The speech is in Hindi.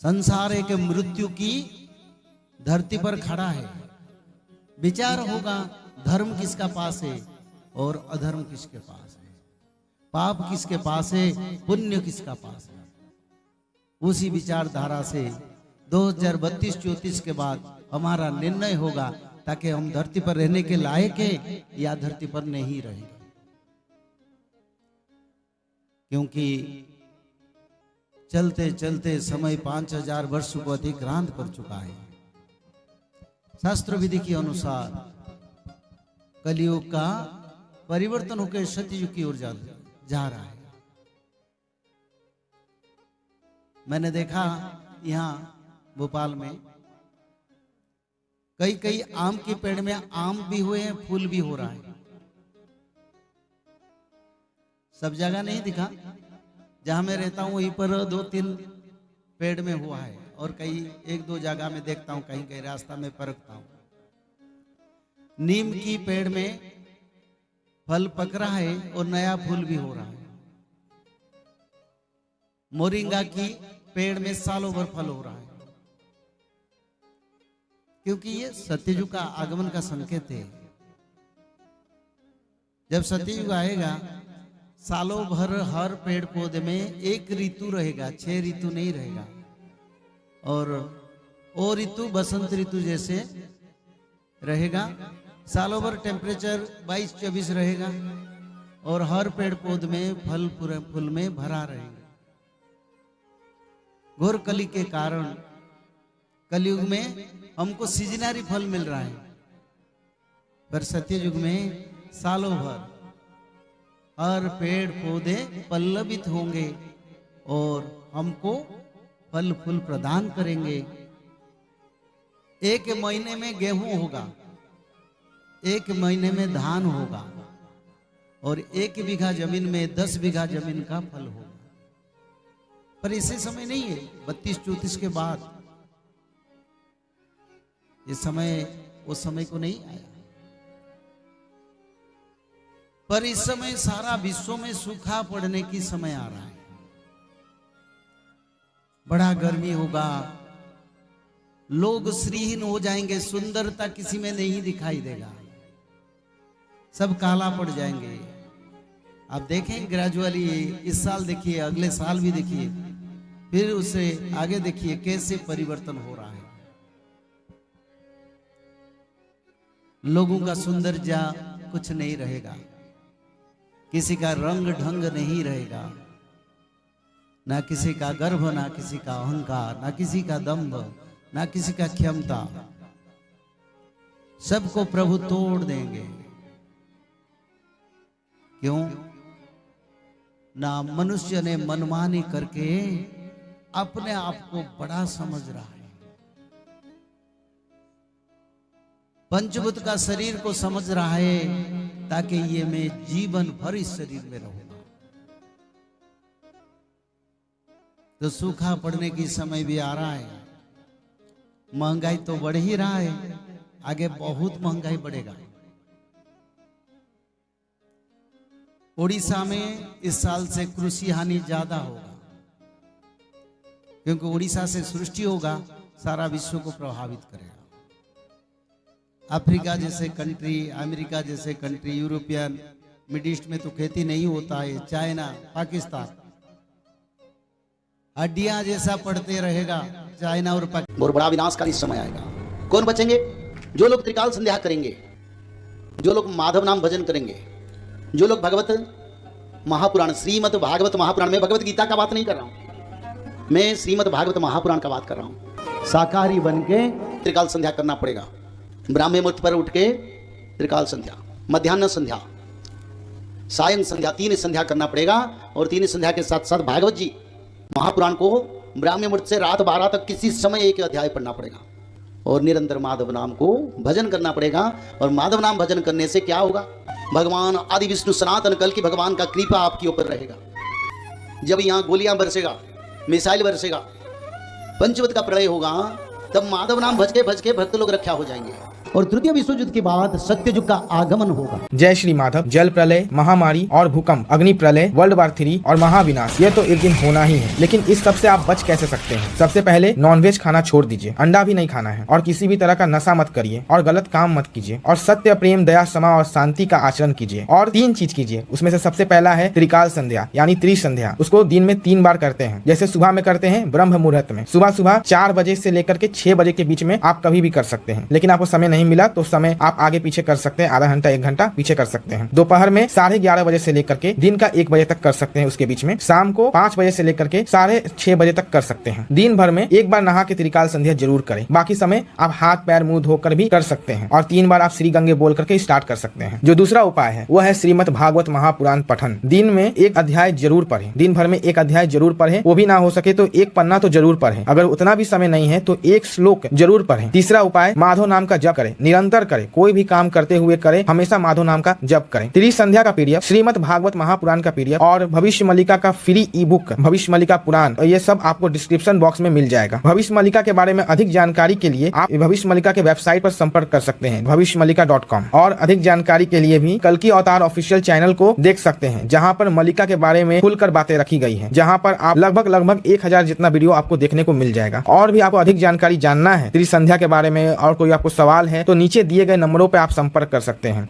संसार एक मृत्यु की धरती पर खड़ा है। विचार होगा धर्म किसका पास है और अधर्म किसके पास है, पाप किसके पास है, पुण्य किसका पास है। उसी विचारधारा से 2032-34 के बाद हमारा निर्णय होगा, ताकि हम धरती पर रहने के लायक है या धरती पर नहीं रहेंगे। क्योंकि चलते चलते समय 5000 वर्ष को अतिक्रांत कर चुका है। शास्त्र विधि के अनुसार कलयुग का परिवर्तन होकर सतयुग की ओर जा रहा है। मैंने देखा यहाँ भोपाल में कई आम के पेड़ में आम भी हुए हैं, फूल भी हो रहा है। सब जगह नहीं दिखा, जहां मैं रहता हूं वहीं पर 2-3 पेड़ में हुआ है, और कई 1-2 जगह में देखता हूं, कहीं कहीं रास्ता में परखता हूं। नीम की पेड़ में फल पक रहा है और नया फूल भी हो रहा है। मोरिंगा की पेड़ में सालों भर फल हो रहा है, क्योंकि ये सत्ययुग का आगमन का संकेत है। जब सत्ययुग आएगा, सालों भर हर पेड़ पौधे में एक ऋतु रहेगा, 6 ऋतु नहीं रहेगा। और वो ऋतु बसंत ऋतु जैसे रहेगा। सालों भर टेम्परेचर 22-24 रहेगा और हर पेड़ पौधे में फल फूल में भरा रहेगा। घोर कली के कारण कलयुग में हमको सीजनरी फल मिल रहा है, पर सत्ययुग में सालों भर हर पेड़ पौधे पल्लवित होंगे और हमको फल फूल प्रदान करेंगे। एक महीने में गेहूं होगा, एक महीने में धान होगा, और 1 बीघा जमीन में 10 बीघा जमीन का फल होगा। पर इसे समय नहीं है, 32-34 के बाद ये समय उस समय को नहीं आया। पर इस समय सारा विश्व में सूखा पड़ने की समय आ रहा है। बड़ा गर्मी होगा, लोग श्रीहीन हो जाएंगे, सुंदरता किसी में नहीं दिखाई देगा, सब काला पड़ जाएंगे। आप देखें ग्रेजुअली, इस साल देखिए, अगले साल भी देखिए, फिर उससे आगे देखिए कैसे परिवर्तन हो रहा है। लोगों का सौंदर्य कुछ नहीं रहेगा, किसी का रंग ढंग नहीं रहेगा, ना किसी का गर्भ, ना किसी का अहंकार, ना किसी का दंभ, ना किसी का क्षमता। सबको प्रभु तोड़ देंगे। क्यों? ना मनुष्य ने मनमानी करके अपने आप को बड़ा समझ रहा है, पंचभूत का शरीर को समझ रहा है, ताकि ये मैं जीवन भर इस शरीर में रहूंगा। तो सूखा पड़ने की समय भी आ रहा है। महंगाई तो बढ़ ही रहा है, आगे बहुत महंगाई बढ़ेगा। उड़ीसा में इस साल से कृषि हानि ज्यादा होगा, क्योंकि उड़ीसा से सृष्टि होगा, सारा विश्व को प्रभावित करेगा। अफ्रीका जैसे कंट्री, अमेरिका जैसे कंट्री, यूरोपियन, मिड ईस्ट में तो खेती नहीं होता है, चाइना, पाकिस्तान, हड्डियां जैसा पड़ते रहेगा चाइना और पाकिस्तान। और बड़ा विनाशकारी समय आएगा। कौन बचेंगे? जो लोग त्रिकाल संध्या करेंगे, जो लोग माधव नाम भजन करेंगे, जो लोग भगवत महापुराण, श्रीमद् भागवत महापुराण में, भगवत गीता का बात नहीं कर रहा हूं मैं, श्रीमद् भागवत महापुराण का बात कर रहा हूं। शाकाहारी बन के त्रिकाल संध्या करना पड़ेगा। ब्राह्मी मुहूर्त पर उठ के त्रिकाल संध्या, मध्याह्न संध्या, सायं संध्या, 3 संध्या करना पड़ेगा। और 3 संध्या के साथ साथ भागवत जी महापुराण को ब्राह्मी मुहूर्त से रात 12 तक किसी समय 1 अध्याय पढ़ना पड़ेगा। और निरंतर माधव नाम को भजन करना पड़ेगा। और माधव नाम भजन करने से क्या होगा? भगवान आदि विष्णु सनातन कल की भगवान का कृपा आपके ऊपर रहेगा। जब यहाँ गोलियां बरसेगा, मिसाइल बरसेगा, पंचवत का प्रलय होगा, तब माधव नाम भज के भक्त लोग रक्षा हो जाएंगे। और तृतीय विश्व युद्ध के बाद सत्य युग का आगमन होगा। जय श्री माधव। जल प्रलय, महामारी और भूकंप, अग्नि प्रलय, वर्ल्ड वार 3 और महाविनाश, ये तो एक दिन होना ही है। लेकिन इस सब से आप बच कैसे सकते हैं? सबसे पहले नॉनवेज खाना छोड़ दीजिए, अंडा भी नहीं खाना है, और किसी भी तरह का नशा मत करिए, और गलत काम मत कीजिए, और सत्य, प्रेम, दया, क्षमा और शांति का आचरण कीजिए। और 3 चीज कीजिए, उसमें से सबसे पहला है त्रिकाल संध्या यानी त्रिसंध्या। उसको दिन में 3 बार करते हैं। जैसे सुबह में करते हैं ब्रह्म मुहूर्त में, सुबह 4 बजे से लेकर के 6 बजे के बीच में आप कभी भी कर सकते हैं। लेकिन आपको समय नहीं मिला तो समय आप आगे पीछे कर सकते हैं, आधा घंटा 1 घंटा पीछे कर सकते हैं। दोपहर में 11:30 बजे से लेकर के दिन का 1 बजे तक कर सकते हैं, उसके बीच में शाम को 5 बजे से लेकर के 6:30 बजे तक कर सकते हैं। दिन भर में 1 बार नहा के त्रिकाल संध्या जरूर करें। बाकी समय आप हाथ पैर मुंह धोकर भी कर सकते हैं, और 3 बार आप श्री गंगे बोल करके स्टार्ट कर सकते हैं। जो दूसरा उपाय है वह है श्रीमद् भागवत महापुराण पठन। दिन में 1 अध्याय जरूर पढ़ें, दिन भर में 1 अध्याय जरूर पढ़ें। वो भी ना हो सके तो 1 पन्ना तो जरूर पढ़ें। अगर उतना भी समय नहीं है तो 1 श्लोक जरूर पढ़ें। तीसरा उपाय माधव नाम का जप करें, निरंतर करें, कोई भी काम करते हुए करें, हमेशा माधव नाम का जप करें। त्रिसंध्या का पीडीएफ, श्रीमद् भागवत महापुराण का पीडीएफ और भविष्य मल्लिका का फ्री ई बुक भविष्य मल्लिका पुराण, ये सब आपको डिस्क्रिप्शन बॉक्स में मिल जाएगा। भविष्य मल्लिका के बारे में अधिक जानकारी के लिए आप भविष्य मल्लिका के वेबसाइट पर संपर्क कर सकते हैं भविष्यमल्लिका.com। और अधिक जानकारी के लिए भी कल्कि अवतार ऑफिशियल चैनल को देख सकते हैं, जहां पर मल्लिका के बारे में खुलकर बातें रखी गई है, जहां पर आप लगभग 1000 जितना वीडियो आपको देखने को मिल जाएगा। और भी आपको अधिक जानकारी जानना है त्रिसंध्या के बारे में और कोई आपको सवाल है तो नीचे दिए गए नंबरों पर आप संपर्क कर सकते हैं।